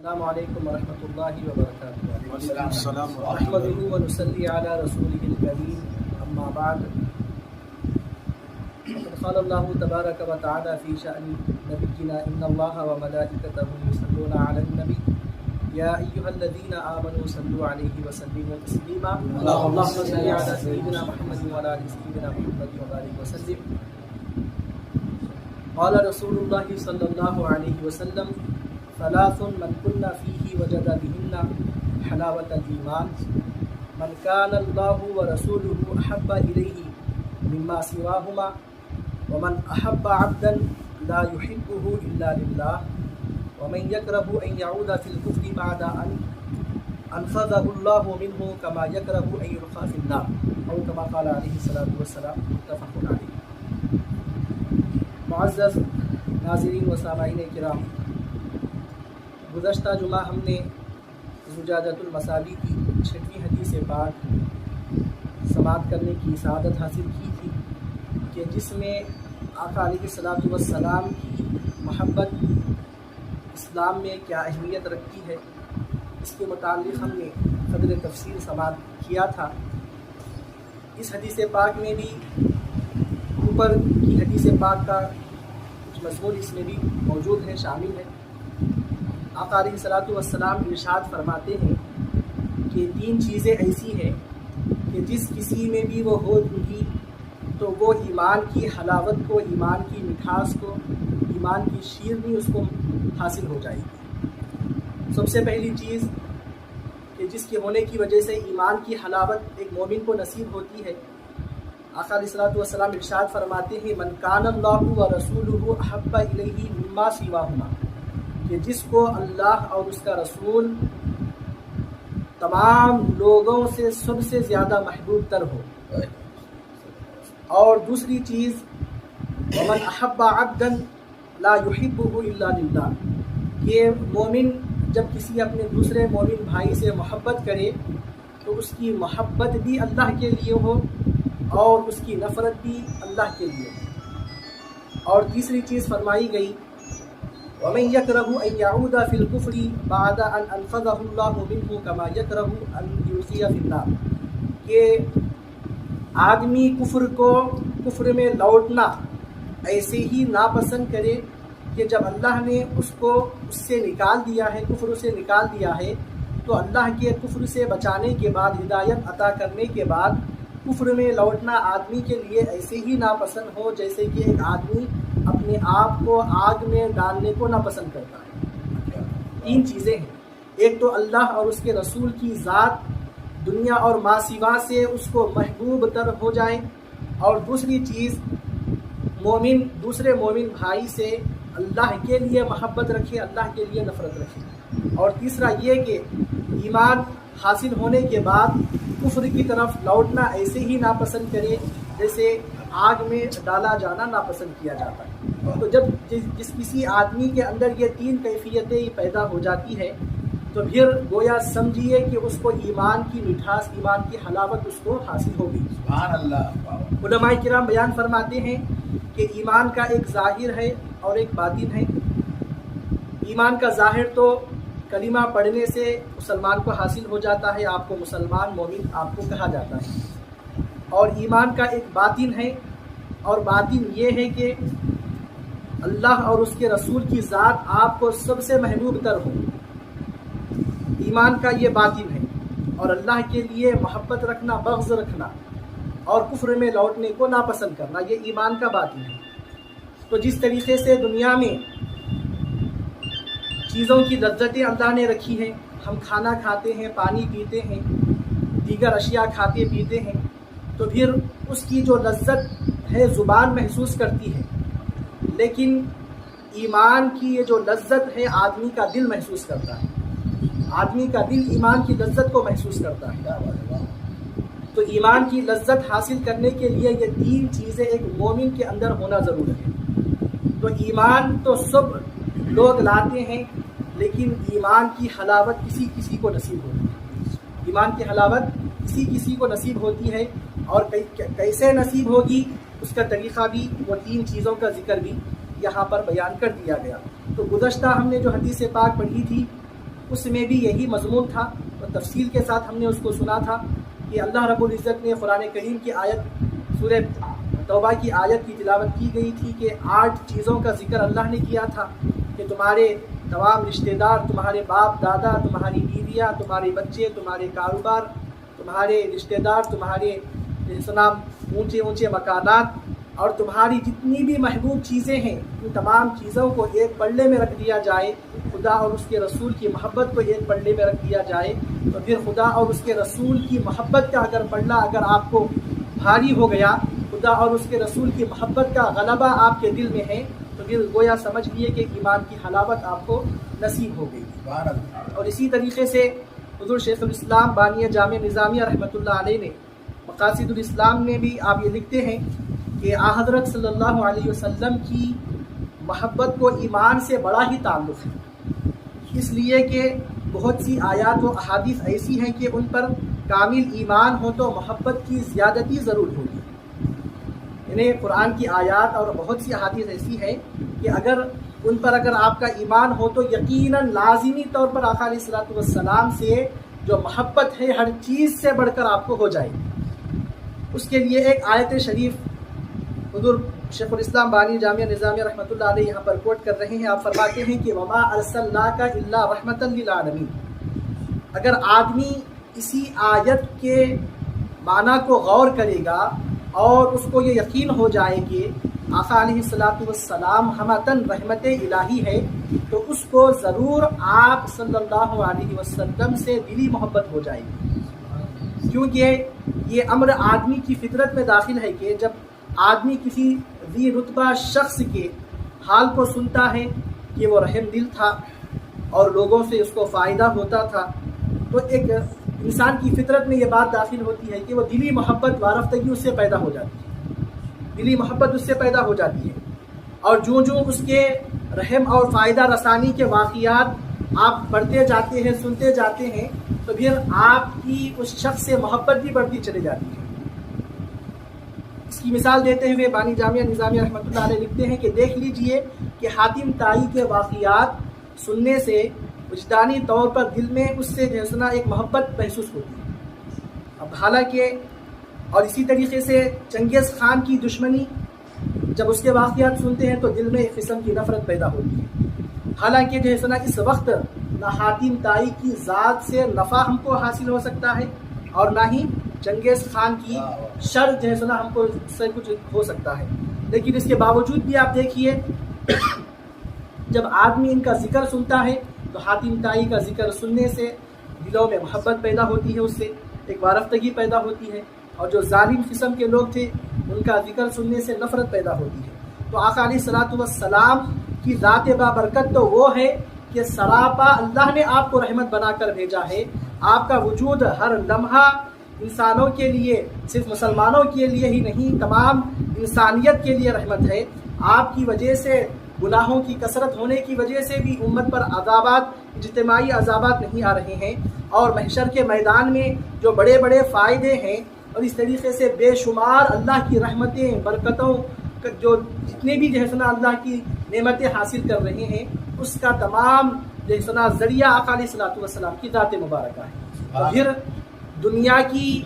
السلام علیکم ورحمۃ اللہ وبرکاتہ. السلام نحمده ونصلي على رسوله الكريم اما بعد. فقد قال الله تبارك وتعالى في شأن نبينا ان الله وملائكته يصلون على النبي يا ايها الذين آمنوا صلوا عليه وسلموا تسليما. اللهم صل على سيدنا محمد وعلى آل سيدنا محمد وبارك وسلم. قال رسول الله صلى الله عليه وسلم ثلاث من كن فيه وجد بهن حلاوة الإيمان من كان الله ورسوله أحب إليه مما سواهما ومن أحب عبدا لا يحبه إلا لله ومن يكره أن يعود في الكفر بعد أن أنقذه الله منه كما يكره أن يلقى في النار أو كما قال عليه الصلاة والسلام. متفق عليه. معزز ناظرین و سامعین کرام، گزشتہ جمعہ ہم نے زجاجۃ المصابیح کی 6ویں حدیث پاک سماعت کرنے کی سعادت حاصل کی تھی کہ جس میں آقا علیہ الصلاۃ والسلام کی محبت اسلام میں کیا اہمیت رکھتی ہے، اس کے متعلق ہم نے قدر تفصیل سماعت کیا تھا. اس حدیث پاک میں بھی اوپر کی حدیث پاک کا کچھ مضمون اس میں بھی موجود ہے، شامل ہے. آقا علیہ الصلاۃ والسلام ارشاد فرماتے ہیں کہ 3 چیزیں ایسی ہیں کہ جس کسی میں بھی وہ ہوگی تو وہ ایمان کی حلاوت کو، ایمان کی مٹھاس کو، ایمان کی شیرنی اس کو حاصل ہو جائے گی. سب سے پہلی چیز کہ جس کے ہونے کی وجہ سے ایمان کی حلاوت ایک مومن کو نصیب ہوتی ہے، آقا علیہ الصلاۃ والسلام ارشاد فرماتے ہیں من کان اللہ ورسولہ احب الیہ مما سواہما، کہ جس کو اللہ اور اس کا رسول تمام لوگوں سے سب سے زیادہ محبوب تر ہو. اور دوسری چیز ومن احب عبدا لا يحبه الا للہ، کہ مومن جب کسی اپنے دوسرے مومن بھائی سے محبت کرے تو اس کی محبت بھی اللہ کے لیے ہو اور اس کی نفرت بھی اللہ کے لیے ہو. اور تیسری چیز فرمائی گئی وَمَن يَكْرَهُ أَن يَعُودَ فِي الْكُفْرِ بَعْدَ أَنْ أَنْقَذَهُ اللَّهُ مِنْهُ كَمَا يَكْرَهُ أَنْ يُلْقِيَ فِي النَّارِ، کہ آدمی کفر میں لوٹنا ایسے ہی ناپسند کرے کہ جب اللہ نے اس کو اس سے نکال دیا ہے، کفر سے نکال دیا ہے، تو اللہ کے کفر سے بچانے کے بعد، ہدایت عطا کرنے کے بعد کفر میں لوٹنا آدمی کے لیے ایسے ہی ناپسند ہو جیسے کہ ایک آدمی اپنے آپ کو آگ میں ڈالنے کو ناپسند کرتا ہے. 3 چیزیں ہیں، ایک تو اللہ اور اس کے رسول کی ذات دنیا اور ما سوا سے اس کو محبوب تر ہو جائے، اور دوسری چیز مومن دوسرے مومن بھائی سے اللہ کے لیے محبت رکھے، اللہ کے لیے نفرت رکھے، اور تیسرا یہ کہ ایمان حاصل ہونے کے بعد کفر کی طرف لوٹنا ایسے ہی ناپسند کرے جیسے آگ میں ڈالا جانا ناپسند کیا جاتا ہے. تو جب جس کسی آدمی کے اندر یہ 3 کیفیتیں پیدا ہو جاتی ہے تو پھر گویا سمجھیے کہ اس کو ایمان کی مٹھاس، ایمان کی حلاوت اس کو حاصل ہوگی. سبحان اللہ. علماء کرام بیان فرماتے ہیں کہ ایمان کا ایک ظاہر ہے اور ایک باطن ہے. ایمان کا ظاہر تو کلمہ پڑھنے سے مسلمان کو حاصل ہو جاتا ہے، آپ کو مسلمان مومن آپ کو کہا جاتا ہے. اور ایمان کا ایک باطن ہے، اور باطن یہ ہے کہ اللہ اور اس کے رسول کی ذات آپ کو سب سے محبوب تر ہو. ایمان کا یہ باطن ہے، اور اللہ کے لیے محبت رکھنا، بغض رکھنا اور کفر میں لوٹنے کو ناپسند کرنا، یہ ایمان کا باطن ہے. تو جس طریقے سے دنیا میں چیزوں کی لذتیں اللہ نے رکھی ہیں، ہم کھانا کھاتے ہیں، پانی پیتے ہیں، دیگر اشیاء کھاتے پیتے ہیں، تو پھر اس کی جو لذت ہے زبان محسوس کرتی ہے، لیکن ایمان کی یہ جو لذت ہے آدمی کا دل محسوس کرتا ہے. آدمی کا دل ایمان کی لذت کو محسوس کرتا ہے. تو ایمان کی لذت حاصل کرنے کے لیے یہ 3 چیزیں ایک مومن کے اندر ہونا ضروری ہے. تو ایمان تو سب لوگ لاتے ہیں، لیکن ایمان کی حلاوت کسی کسی کو نصیب ہوتی ہے. ایمان کی حلاوت کسی کسی کو نصیب ہوتی ہے، اور کیسے نصیب ہوگی اس کا طریقہ بھی، وہ 3 چیزوں کا ذکر بھی یہاں پر بیان کر دیا گیا. تو گزشتہ ہم نے جو حدیث پاک پڑھی تھی اس میں بھی یہی مضمون تھا، اور تفصیل کے ساتھ ہم نے اس کو سنا تھا کہ اللہ رب العزت نے قرآن کریم کی آیت سورہ توبہ کی آیت کی تلاوت کی گئی تھی کہ 8 چیزوں کا ذکر اللہ نے کیا تھا کہ تمہارے تمام رشتہ دار، تمہارے باپ دادا، تمہاری بیویاں، تمہارے بچے، تمہارے کاروبار، تمہارے رشتہ دار، تمہارے نام اونچے اونچے مکانات اور تمہاری جتنی بھی محبوب چیزیں ہیں، ان تمام چیزوں کو ایک پلڑے میں رکھ دیا جائے، خدا اور اس کے رسول کی محبت کو ایک پلڑے میں رکھ دیا جائے، تو پھر خدا اور اس کے رسول کی محبت کا اگر پلڑا اگر آپ کو بھاری ہو گیا، خدا اور اس کے رسول کی محبت کا غلبہ آپ کے دل میں ہے، تو پھر گویا سمجھ لیے کہ ایمان کی حلاوت آپ کو نصیب ہو گئی۔ اور اسی طریقے سے حضور شیخ الاسلام بانی جامع نظامیہ رحمۃ اللہ علیہ نے مقاصد الاسلام میں بھی آپ یہ لکھتے ہیں کہ حضرت صلی اللہ علیہ وسلم کی محبت کو ایمان سے بڑا ہی تعلق ہے، اس لیے کہ بہت سی آیات و احادیث ایسی ہیں کہ ان پر کامل ایمان ہو تو محبت کی زیادتی ضرور ہوگی۔ یعنی قرآن کی آیات اور بہت سی احادیث ایسی ہیں کہ اگر ان پر اگر آپ کا ایمان ہو تو یقیناً لازمی طور پر آقا علیہ الصلوۃ والسلام سے جو محبت ہے ہر چیز سے بڑھ کر آپ کو ہو جائے گی۔ اس کے لیے ایک آیت شریف حضور شیخ الاسلام بانی جامع نظامیہ رحمۃ اللہ علیہ یہاں پر کوٹ کر رہے ہیں۔ آپ فرماتے ہیں کہ وما ارسلناک الا رحمۃ للعالمین۔ اگر آدمی اسی آیت کے معنی کو غور کرے گا اور اس کو یہ یقین ہو جائے کہ آقا علیہ الصلوۃ والسلام ہمتاً رحمت الہی ہے، تو اس کو ضرور آپ صلی اللہ علیہ وسلم سے دلی محبت ہو جائے گی، کیونکہ یہ امر آدمی کی فطرت میں داخل ہے کہ جب آدمی کسی ذی رتبہ شخص کے حال کو سنتا ہے کہ وہ رحم دل تھا اور لوگوں سے اس کو فائدہ ہوتا تھا، تو ایک انسان کی فطرت میں یہ بات داخل ہوتی ہے کہ وہ دلی محبت وارفتگی اس سے پیدا ہو جاتی ہے، دلی محبت اس سے پیدا ہو جاتی ہے، اور جو اس کے رحم اور فائدہ رسانی کے واقعات آپ پڑھتے جاتے ہیں، سنتے جاتے ہیں، تو پھر آپ کی اس شخص سے محبت بھی بڑھتی چلی جاتی ہے۔ اس کی مثال دیتے ہوئے بانی جامعہ نظامیہ رحمۃ اللہ علیہ لکھتے ہیں کہ دیکھ لیجئے کہ حاتم طائی کے واقعات سننے سے وجدانی طور پر دل میں اس سے جیسنا ایک محبت محسوس ہوتی ہے۔ اب حالانکہ اور اسی طریقے سے چنگیز خان کی دشمنی جب اس کے واقعات سنتے ہیں تو دل میں ایک قسم کی نفرت پیدا ہوتی ہے، حالانکہ جیسنا اس وقت نہ حاتم طائی کی ذات سے نفع ہم کو حاصل ہو سکتا ہے اور نہ ہی چنگیز خان کی شر جیسنا ہم کو اس سے کچھ ہو سکتا ہے، لیکن اس کے باوجود بھی آپ دیکھیے جب آدمی ان کا ذکر سنتا ہے تو حاتم طائی کا ذکر سننے سے دلوں میں محبت پیدا ہوتی ہے، اس سے ایک وارفتگی پیدا ہوتی ہے، اور جو ظالم قسم کے لوگ تھے ان کا ذکر سننے سے نفرت پیدا ہوتی ہے۔ تو آقا علیہ الصلوۃ والسلام کی ذات بابرکت تو وہ ہے کہ سراپا اللہ نے آپ کو رحمت بنا کر بھیجا ہے، آپ کا وجود ہر لمحہ انسانوں کے لیے، صرف مسلمانوں کے لیے ہی نہیں تمام انسانیت کے لیے رحمت ہے۔ آپ کی وجہ سے گناہوں کی کثرت ہونے کی وجہ سے بھی امت پر عذابات، اجتماعی عذابات نہیں آ رہے ہیں، اور محشر کے میدان میں جو بڑے بڑے فائدے ہیں اور اس طریقے سے بے شمار اللہ کی رحمتیں، برکتوں، جو جتنے بھی جیسنا اللہ کی نعمتیں حاصل کر رہے ہیں، اس کا تمام جیسنا ذریعہ آقا علیہ الصلوۃ والسلام کی ذات مبارکہ ہے۔ پھر دنیا کی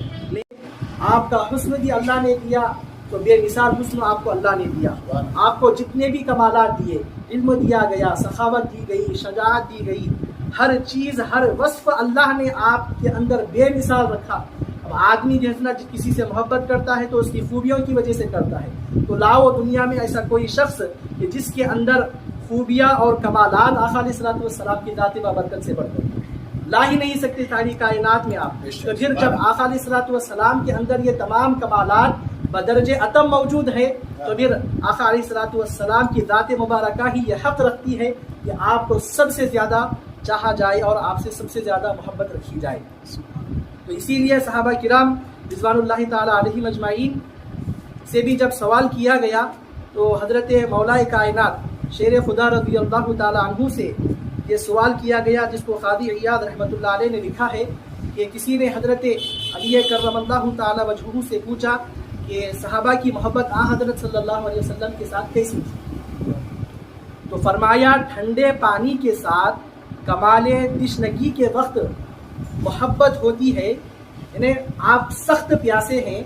آپ کا حسن بھی اللہ نے دیا، تو بے مثال حسن آپ کو اللہ نے دیا، آپ کو جتنے بھی کمالات دیے، علم دیا گیا، سخاوت دی گئی، شجاعت دی گئی، ہر چیز ہر وصف اللہ نے آپ کے اندر بے مثال رکھا۔ اب آدمی جیسنا کسی سے محبت کرتا ہے تو اس کی خوبیوں کی وجہ سے کرتا ہے، تو لاؤ دنیا میں ایسا کوئی شخص کہ جس کے اندر خوبیاں اور کمالات آقا علیہ الصلوۃ والسلام کی ذات بابرکت سے بڑھ کر لا ہی نہیں سکتے ساری کائنات میں آپ۔ تو پھر جب آقا علیہ الصلوۃ والسلام کے اندر یہ تمام کمالات بدرجہ اتم موجود ہے، تو پھر آقا علیہ الصلوۃ والسلام کی ذات مبارکہ ہی یہ حق رکھتی ہے کہ آپ کو سب سے زیادہ چاہا جائے اور آپ سے سب سے زیادہ محبت رکھی جائے۔ تو اسی لیے صحابہ کرام رضوان اللہ تعالی علیہم اجمعین سے بھی جب سوال کیا گیا تو حضرت مولا کائنات شیر خدا رضی اللہ تعالی عنہ سے یہ سوال کیا گیا، جس کو قاضی عیاض رحمۃ اللہ علیہ نے لکھا ہے کہ کسی نے حضرت علی کرم اللہ تعالی وجہہ سے پوچھا کہ صحابہ کی محبت حضرت صلی اللہ علیہ وسلم کے ساتھ کیسی تھی، تو فرمایا ٹھنڈے پانی کے ساتھ کمال تشنگی کے وقت محبت ہوتی ہے، یعنی آپ سخت پیاسے ہیں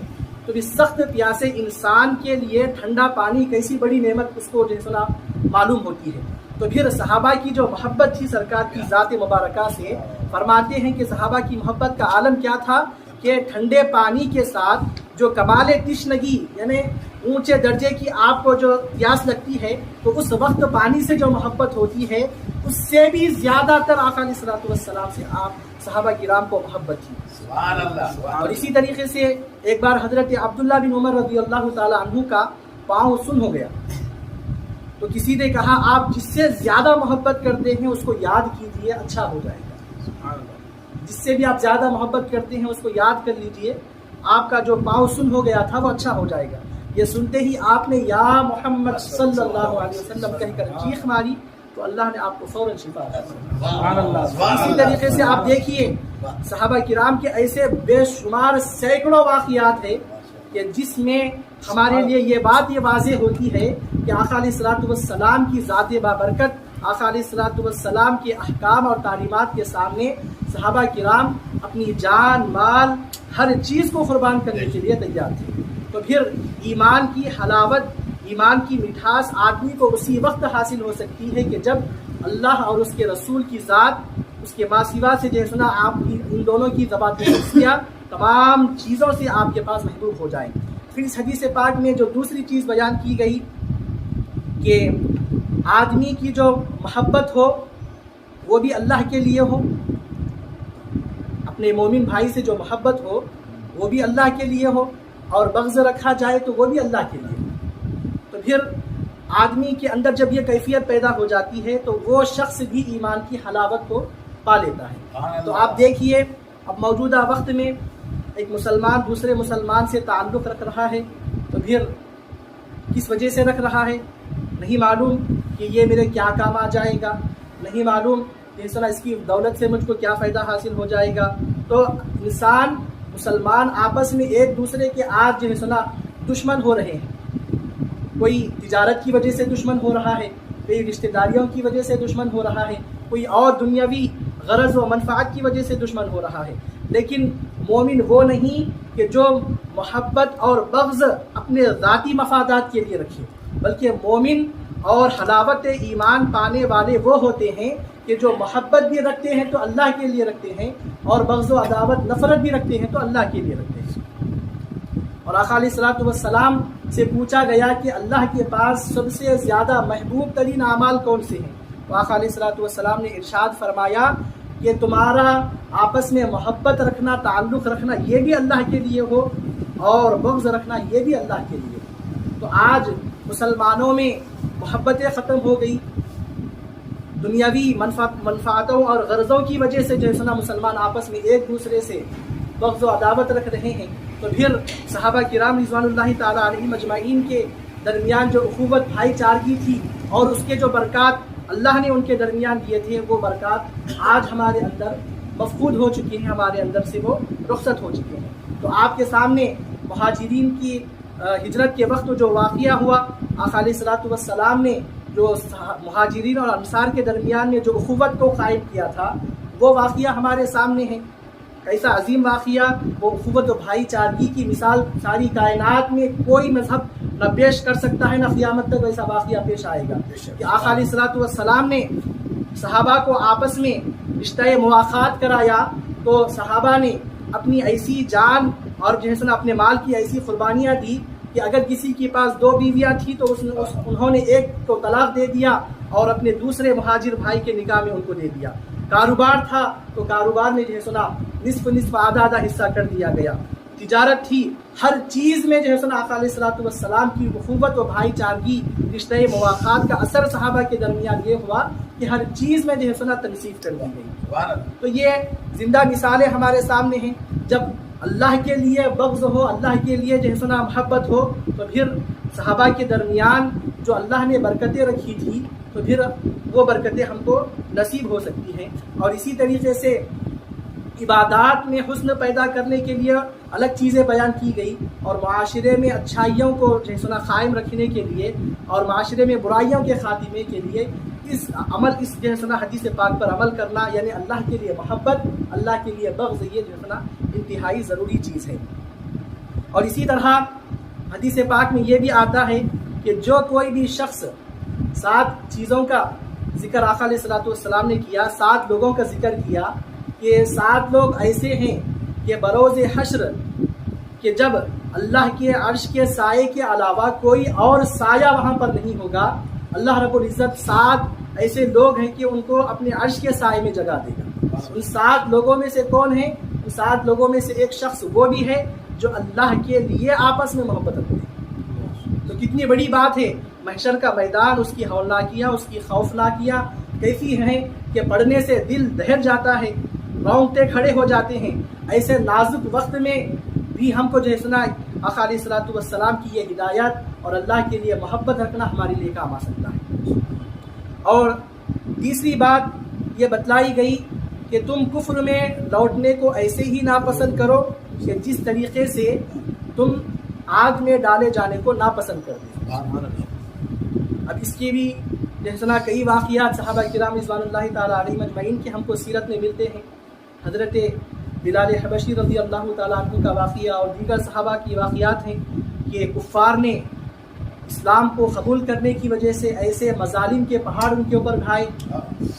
تو اس سخت پیاسے انسان کے لیے ٹھنڈا پانی کیسی بڑی نعمت اس کو جو ہے سنا معلوم ہوتی ہے۔ تو پھر صحابہ کی جو محبت تھی سرکار کی ذات مبارکہ سے، فرماتے ہیں کہ صحابہ کی محبت کا عالم کیا تھا کہ ٹھنڈے پانی کے ساتھ جو کمال تشنگی یعنی اونچے درجے کی آپ کو جو پیاس لگتی ہے تو اس وقت پانی سے جو محبت ہوتی ہے اس سے بھی زیادہ تر آقا علیہ الصلوۃ والسلام سے آپ صحابہ کرام کو محبت تھی۔ سبحان اللہ۔ اور اسی طریقے سے ایک بار حضرت عبداللہ بن عمر رضی اللہ تعالی عنہ کا پاؤں سن ہو گیا، تو کسی نے کہا آپ جس سے زیادہ محبت کرتے ہیں اس کو یاد کیجئے، اچھا ہو جائے گا۔ جس سے بھی آپ زیادہ محبت کرتے ہیں اس کو یاد کر لیجئے، آپ کا جو پاؤں سن ہو گیا تھا وہ اچھا ہو جائے گا۔ یہ سنتے ہی آپ نے یا محمد صلی اللہ علیہ وسلم کہہ کر چیخ ماری تو اللہ نے آپ کو فوراً شفا دی۔ سبحان اللہ۔ اسی طریقے سے آپ دیکھیے صحابہ کرام کے ایسے بے شمار سینکڑوں واقعات ہیں کہ جس میں ہمارے لیے یہ بات یہ واضح ہوتی ہے کہ آقا علیہ الصلوۃ والسلام کی ذات بابرکت، آقا علیہ الصلوۃ والسلام کے احکام اور تعلیمات کے سامنے صحابہ کرام اپنی جان مال ہر چیز کو قربان کرنے کے لیے تیار تھے۔ تو پھر ایمان کی حلاوت، ایمان کی مٹھاس آدمی کو اسی وقت حاصل ہو سکتی ہے کہ جب اللہ اور اس کے رسول کی ذات، اس کے ماں سوا سے جو سنا آپ کی ان دونوں کی ذوات شخصیہ تمام چیزوں سے آپ کے پاس محبوب ہو جائیں۔ پھر اس حدیث پاک میں جو دوسری چیز بیان کی گئی کہ آدمی کی جو محبت ہو وہ بھی اللہ کے لیے ہو، اپنے مومن بھائی سے جو محبت ہو وہ بھی اللہ کے لیے ہو، اور بغض رکھا جائے تو وہ بھی اللہ کے لیے ہو۔ تو پھر آدمی کے اندر جب یہ کیفیت پیدا ہو جاتی ہے تو وہ شخص بھی ایمان کی حلاوت کو پا لیتا ہے۔ تو آپ دیکھیے اب موجودہ وقت میں ایک مسلمان دوسرے مسلمان سے تعلق رکھ رہا ہے تو پھر کس وجہ سے رکھ رہا ہے؟ نہیں معلوم کہ یہ میرے کیا کام آ جائے گا، نہیں معلوم کہ اس کی دولت سے مجھ کو کیا فائدہ حاصل ہو جائے گا۔ تو انسان مسلمان آپس میں ایک دوسرے کے آج جو ہے سنا دشمن ہو رہے ہیں، کوئی تجارت کی وجہ سے دشمن ہو رہا ہے، کوئی رشتہ داریوں کی وجہ سے دشمن ہو رہا ہے، کوئی اور دنیاوی غرض و منفعت کی وجہ سے دشمن ہو رہا ہے۔ لیکن مومن وہ نہیں کہ جو محبت اور بغض اپنے ذاتی مفادات کے لیے رکھے، بلکہ مومن اور حلاوت ایمان پانے والے وہ ہوتے ہیں کہ جو محبت بھی رکھتے ہیں تو اللہ کے لیے رکھتے ہیں، اور بغض و عداوت نفرت بھی رکھتے ہیں تو اللہ کے لیے رکھتے ہیں۔ اور آقا علیہ الصلوۃ والسلام سے پوچھا گیا کہ اللہ کے پاس سب سے زیادہ محبوب ترین اعمال کون سے ہیں؟ تو آقا علیہ الصلوۃ والسلام نے ارشاد فرمایا کہ تمہارا آپس میں محبت رکھنا، تعلق رکھنا یہ بھی اللہ کے لیے ہو، اور بغض رکھنا یہ بھی اللہ کے لیے ہو۔ تو آج مسلمانوں میں محبتیں ختم ہو گئی، دنیاوی منفعتوں اور غرضوں کی وجہ سے جو ہے سنا مسلمان آپس میں ایک دوسرے سے بغض و عداوت رکھ رہے ہیں۔ تو پھر صحابہ کرام رضوان اللہ تعالی علیہم اجمعین کے درمیان جو اخوت بھائی چارگی تھی اور اس کے جو برکات اللہ نے ان کے درمیان دیے تھے، وہ برکات آج ہمارے اندر مفقود ہو چکی ہیں، ہمارے اندر سے وہ رخصت ہو چکے ہیں۔ تو آپ کے سامنے مہاجرین کی ہجرت کے وقت جو واقعہ ہوا، آقا علیہ الصلوۃ والسلام نے جو مہاجرین اور انصار کے درمیان میں جو اخوت کو قائم کیا تھا وہ واقعہ ہمارے سامنے ہے۔ کیسا عظیم واقعہ، وہ اخوت و بھائی چارگی کی مثال ساری کائنات میں کوئی مذہب نہ پیش کر سکتا ہے، نہ قیامت تک ویسا واقعہ پیش آئے گا کہ آقا علیہ الصلوۃ والسلام نے صحابہ کو آپس میں رشتہ مواخات کرایا، تو صحابہ نے اپنی ایسی جان اور جو ہے سنا اپنے مال کی ایسی قربانیاں دی کہ اگر کسی کے پاس 2 بیویاں تھیں تو انہوں نے ایک کو طلاق دے دیا اور اپنے دوسرے مہاجر بھائی کے نکاح میں ان کو دے دیا۔ کاروبار تھا تو کاروبار میں جو ہے سنا نصف آدھا حصہ کر دیا گیا۔ تجارت تھی، ہر چیز میں جو ہے سنا آقا علیہ الصلوۃ والسلام کی اخوت و بھائی چارگی، رشتہ مواخات کا اثر صحابہ کے درمیان یہ ہوا کہ ہر چیز میں جو ہے سنا تنصیف کر دی گئی۔ تو یہ زندہ مثالیں ہمارے سامنے ہیں۔ جب اللہ کے لیے بغض ہو، اللہ کے لیے جو ہے سنا محبت ہو، تو پھر صحابہ کے درمیان جو اللہ نے برکتیں رکھی تھی تو پھر وہ برکتیں ہم کو نصیب ہو سکتی ہیں۔ اور اسی طریقے سے عبادات میں حسن پیدا کرنے کے لیے الگ چیزیں بیان کی گئی، اور معاشرے میں اچھائیوں کو جو ہے سنا قائم رکھنے کے لیے اور معاشرے میں برائیوں کے خاتمے کے لیے اس جو ہے سنا حدیث پاک پر عمل کرنا، یعنی اللہ کے لیے محبت، اللہ کے لیے بغض، یہ جو ہے سنا انتہائی ضروری چیز ہے۔ اور اسی طرح حدیث پاک میں یہ بھی آتا ہے کہ جو کوئی بھی شخص 7 چیزوں کا ذکر آقا علیہ الصلوۃ والسلام نے کیا، 7 لوگوں کا ذکر کیا کہ 7 لوگ ایسے ہیں کہ بروز حشر کہ جب اللہ کے عرش کے سائے کے علاوہ کوئی اور سایہ وہاں پر نہیں ہوگا، اللہ رب العزت 7 ایسے لوگ ہیں کہ ان کو اپنے عرش کے سائے میں جگہ دے گا۔ ان 7 لوگوں میں سے کون ہیں؟ ان 7 لوگوں میں سے ایک شخص وہ بھی ہے جو اللہ کے لیے آپس میں محبت رکھتے ہیں۔ تو کتنی بڑی بات ہے، محشر کا میدان، اس کی ہولناکیاں، اس کی خوفناکیاں کیسی ہیں کہ پڑھنے سے دل دہل جاتا ہے، رونگٹے کھڑے ہو جاتے ہیں۔ ایسے نازک وقت میں بھی ہم کو جو ہے سنا آقا علیہ الصلوۃ والسلام کی یہ ہدایت اور اللہ کے لیے محبت رکھنا ہمارے لیے کام آ سکتا ہے۔ اور تیسری بات یہ بتلائی گئی کہ تم کفر میں لوٹنے کو ایسے ہی ناپسند کرو کہ جس طریقے سے تم آگ میں ڈالے جانے کو ناپسند کرتے ہو۔ اب اس کے بھی جیسا کئی واقعات صحابہ کرام رضوان اللہ تعالیٰ علیہم اجمعین کے ہم کو سیرت میں ملتے ہیں۔ حضرت بلال حبشی رضی اللہ تعالیٰ عنہ کا واقعہ اور دیگر صحابہ کی واقعات ہیں کہ کفار نے اسلام کو قبول کرنے کی وجہ سے ایسے مظالم کے پہاڑ ان کے اوپر ڈھائے۔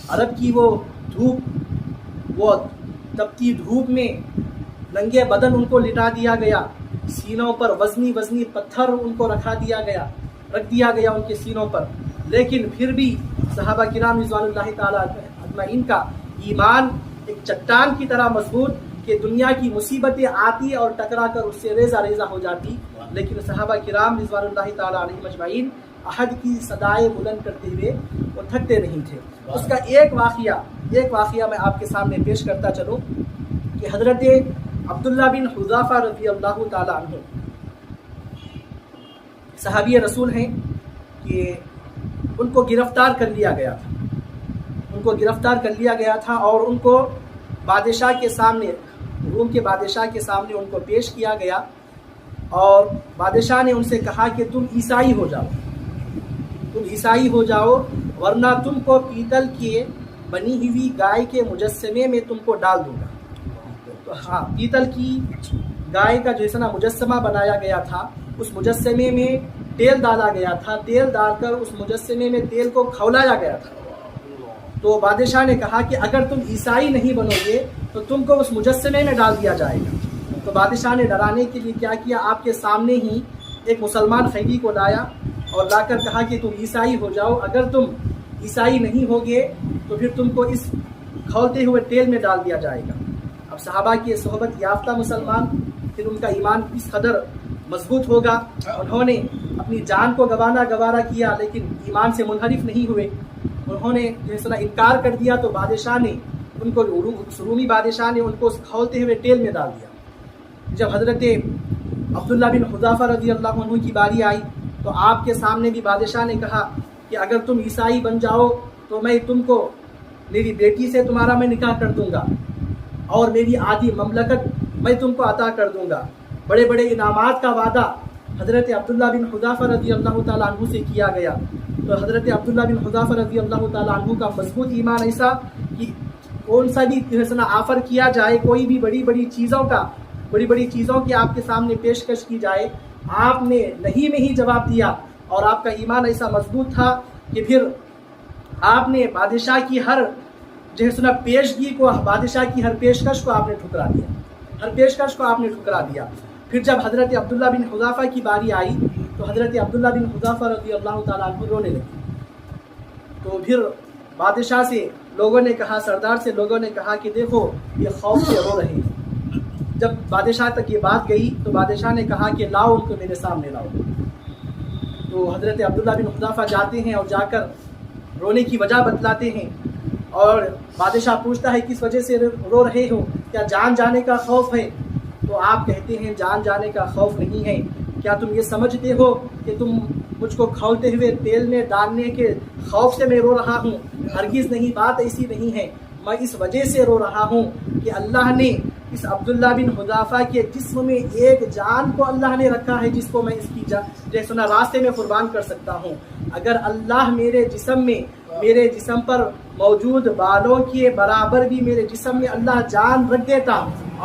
عرب کی وہ دھوپ، وہ تپتی دھوپ میں ننگے بدن ان کو لٹا دیا گیا، سینوں پر وزنی پتھر ان کو رکھ دیا گیا ان کے سینوں پر، لیکن پھر بھی صحابہ کرام رضوان اللہ تعالیٰ اجمعین کا ایمان ایک چٹان کی طرح مضبوط کہ دنیا کی مصیبتیں آتی اور ٹکرا کر اس سے ریزہ ریزہ ہو جاتی، لیکن صحابہ کرام رضوان اللہ تعالیٰ علیہم اجمعین عہد کی صدائیں بلند کرتے ہوئے وہ تھکتے نہیں تھے۔ اس کا ایک واقعہ میں آپ کے سامنے پیش کرتا چلوں کہ حضرت عبداللہ بن حذافہ رضی اللہ تعالیٰ عنہ صحابی رسول ہیں کہ ان کو گرفتار کر لیا گیا تھا اور ان کو بادشاہ کے سامنے، روم کے بادشاہ کے سامنے ان کو پیش کیا گیا، اور بادشاہ نے ان سے کہا کہ تم عیسائی ہو جاؤ ورنہ تم کو پیتل کے بنی ہوئی گائے کے مجسمے میں تم کو ڈال دوں گا۔ تو ہاں، پیتل کی گائے کا جو ہے نا مجسمہ بنایا گیا تھا، اس مجسمے میں تیل ڈالا گیا تھا، تیل ڈال کر اس مجسمے میں تیل کو کھولایا گیا تھا۔ تو بادشاہ نے کہا کہ اگر تم عیسائی نہیں بنو گے تو تم کو اس مجسمے میں ڈال دیا جائے گا۔ تو بادشاہ نے ڈرانے کے لیے کیا کیا، آپ کے سامنے ہی ایک مسلمان قیدی کو لایا اور لا کر کہا کہ تم عیسائی ہو جاؤ، اگر تم عیسائی نہیں ہوگے تو پھر تم کو اس کھولتے ہوئے تیل میں ڈال دیا جائے گا۔ اب صحابہ کی صحبت یافتہ مسلمان، پھر ان کا ایمان کس قدر مضبوط ہوگا، انہوں نے اپنی جان کو گوارا کیا لیکن ایمان سے منحرف نہیں ہوئے، انہوں نے جیسا انکار کر دیا۔ تو بادشاہ نے ان کو، رومی بادشاہ نے ان کو کھولتے ہوئے تیل میں ڈال دیا۔ جب حضرت عبداللہ بن حذافہ رضی اللہ عنہ کی باری آئی تو آپ کے سامنے بھی بادشاہ نے کہا کہ اگر تم عیسائی بن جاؤ تو میں تم کو، میری بیٹی سے تمہارا میں نکاح کر دوں گا اور میری آدھی مملکت میں تم کو عطا کر دوں گا۔ بڑے بڑے انعامات کا وعدہ حضرت عبداللہ بن حذافہ رضی اللہ تعالیٰ عنہ سے کیا گیا۔ تو حضرت عبداللہ بن حذافہ رضی اللہ تعالیٰ عنہ کا مضبوط ایمان ایسا کہ کون سا بھی آفر کیا جائے، کوئی بھی بڑی بڑی چیزوں کی آپ کے سامنے پیشکش کی جائے، آپ نے نہیں میں ہی جواب دیا، اور آپ کا ایمان ایسا مضبوط تھا کہ پھر آپ نے بادشاہ کی ہر پیشگی کو، بادشاہ کی ہر پیشکش کو آپ نے ٹھکرا دیا۔ پھر جب حضرت عبداللہ بن حذافہ کی باری آئی تو حضرت عبداللہ بن حذافہ رضی اللہ تعالیٰ عنہ رونے لگے۔ تو پھر بادشاہ سے لوگوں نے کہا، سردار سے لوگوں نے کہا کہ دیکھو یہ خوف سے رو رہے ہیں۔ جب بادشاہ تک یہ بات گئی تو بادشاہ نے کہا کہ لاؤ ان کو میرے سامنے لاؤ۔ تو حضرت عبداللہ بن حذافہ جاتے ہیں اور جا کر رونے کی وجہ بتلاتے ہیں، اور بادشاہ پوچھتا ہے کس وجہ سے رو رہے ہو، کیا جان جانے کا خوف ہے؟ تو آپ کہتے ہیں جان جانے کا خوف نہیں ہے، کیا تم یہ سمجھتے ہو کہ تم مجھ کو کھولتے ہوئے تیل میں ڈالنے کے خوف سے میں رو رہا ہوں؟ ہرگز نہیں، بات ایسی نہیں ہے، میں اس وجہ سے رو رہا ہوں کہ اللہ نے اس عبداللہ بن حذافہ کے جسم میں ایک جان کو اللہ نے رکھا ہے جس کو میں اس کی راستے میں قربان کر سکتا ہوں۔ اگر اللہ میرے جسم میں میرے جسم پر موجود بالوں کے برابر بھی میرے جسم میں اللہ جان رکھ دیتا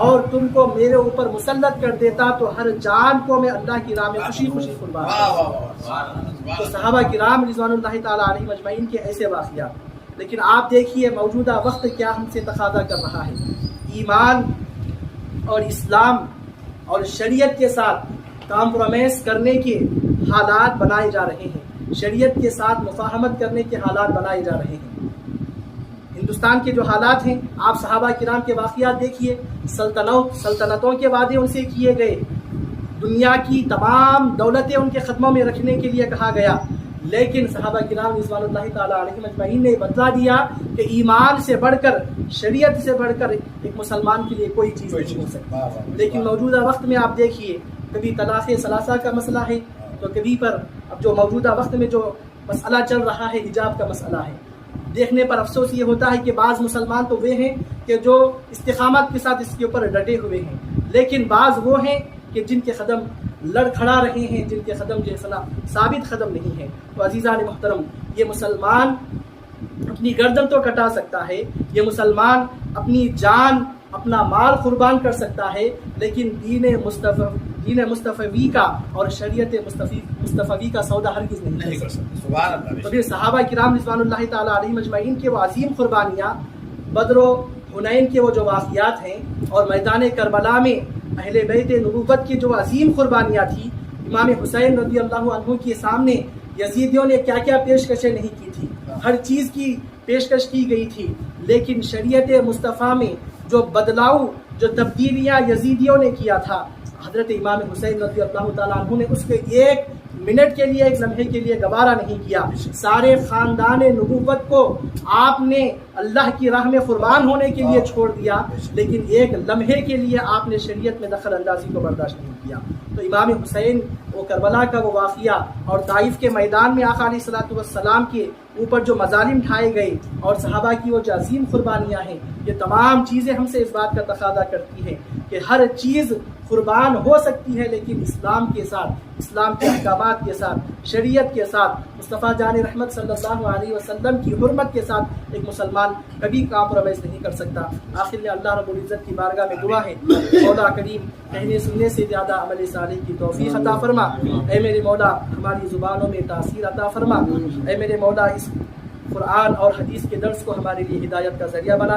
اور تم کو میرے اوپر مسلط کر دیتا تو ہر جان کو میں اللہ کی راہ میں خوشی خوشی قربان کرتا۔ تو صحابہ کرام رضوان اللہ تعالیٰ علیہم اجمعین کے ایسے واقعات۔ لیکن آپ دیکھیے موجودہ وقت کیا ہم سے تقاضا کر رہا ہے، ایمان اور اسلام اور شریعت کے ساتھ کمپرومائز کرنے کے حالات بنائے جا رہے ہیں، شریعت کے ساتھ مفاہمت کرنے کے حالات بنائے جا رہے ہیں۔ ہندوستان کے جو حالات ہیں، آپ صحابہ کرام کے واقعات دیکھیے، سلطنتوں کے وعدے ان سے کیے گئے، دنیا کی تمام دولتیں ان کے قدموں میں رکھنے کے لیے کہا گیا، لیکن صحابہ کرام رضوان اللہ تعالیٰ علیہم اجمعین نے بتلا دیا کہ ایمان سے بڑھ کر، شریعت سے بڑھ کر ایک مسلمان کے لیے کوئی چیز نہیں ہو سکتی۔ لیکن موجودہ وقت میں آپ دیکھیے، کبھی طلاق ثلاثہ کا مسئلہ ہے تو کبھی پر اب جو موجودہ وقت میں جو مسئلہ چل رہا ہے حجاب کا مسئلہ ہے۔ دیکھنے پر افسوس یہ ہوتا ہے کہ بعض مسلمان تو وہ ہیں کہ جو استقامت کے ساتھ اس کے اوپر ڈٹے ہوئے ہیں، لیکن بعض وہ ہیں کہ جن کے قدم لڑکھڑا رہے ہیں، جن کے قدم جیسا ثابت قدم نہیں ہے۔ تو عزیزان محترم، یہ مسلمان اپنی گردن تو کٹا سکتا ہے، یہ مسلمان اپنی جان اپنا مال قربان کر سکتا ہے، لیکن دین مصطفی کا اور شریعت مصطفی کا سودا ہرگز نہیں کر سکتا۔ سبحان اللہ۔ تو پھر صحابہ کرام رضوان اللہ تعالیٰ علیہم اجمعین کے وہ عظیم قربانیاں، بدر و حنین کے وہ جو واقعات ہیں اور میدان کربلا میں اہل بیت نبوت کی جو عظیم قربانیاں تھیں، امام حسین رضی اللہ عنہ کے سامنے یزیدیوں نے کیا کیا پیشکشیں نہیں کی تھی، ہر چیز کی پیشکش کی گئی تھی، لیکن شریعت مصطفیٰ میں جو بدلاؤ، جو تبدیلیاں یزیدیوں نے کیا تھا، حضرت امام حسین رضی اللہ تعالیٰ عنہ نے اس کے ایک منٹ کے لیے، ایک لمحے کے لیے گوارا نہیں کیا۔ سارے خاندان نبوت کو آپ نے اللہ کی راہ میں قربان ہونے کے لیے چھوڑ دیا، لیکن ایک لمحے کے لیے آپ نے شریعت میں دخل اندازی کو برداشت نہیں کیا۔ تو امام حسین، وہ کربلا کا وہ واقعہ اور طائف کے میدان میں آقا علیہ الصلوۃ والسلام کے اوپر جو مظالم ڈھائے گئے اور صحابہ کی وہ جو عظیم قربانیاں ہیں، یہ تمام چیزیں ہم سے اس بات کا تقاضا کرتی ہیں کہ ہر چیز قربان ہو سکتی ہے، لیکن اسلام کے ساتھ، اسلام کے احکامات کے ساتھ، شریعت کے ساتھ، مصطفیٰ جان رحمت صلی اللہ علیہ وسلم کی حرمت کے ساتھ ایک مسلمان کبھی کمپرومائز نہیں کر سکتا۔ آخر میں اللہ رب العزت کی بارگاہ میں دعا ہے، مولا کریم کہنے سننے سے زیادہ عمل صالح کی توفیق عطا فرما۔ اے میرے مولا، ہماری زبانوں میں تاثیر عطا فرما۔ اے میرے مولا، اس قرآن اور حدیث کے درس کو ہمارے لیے ہدایت کا ذریعہ بنا دے۔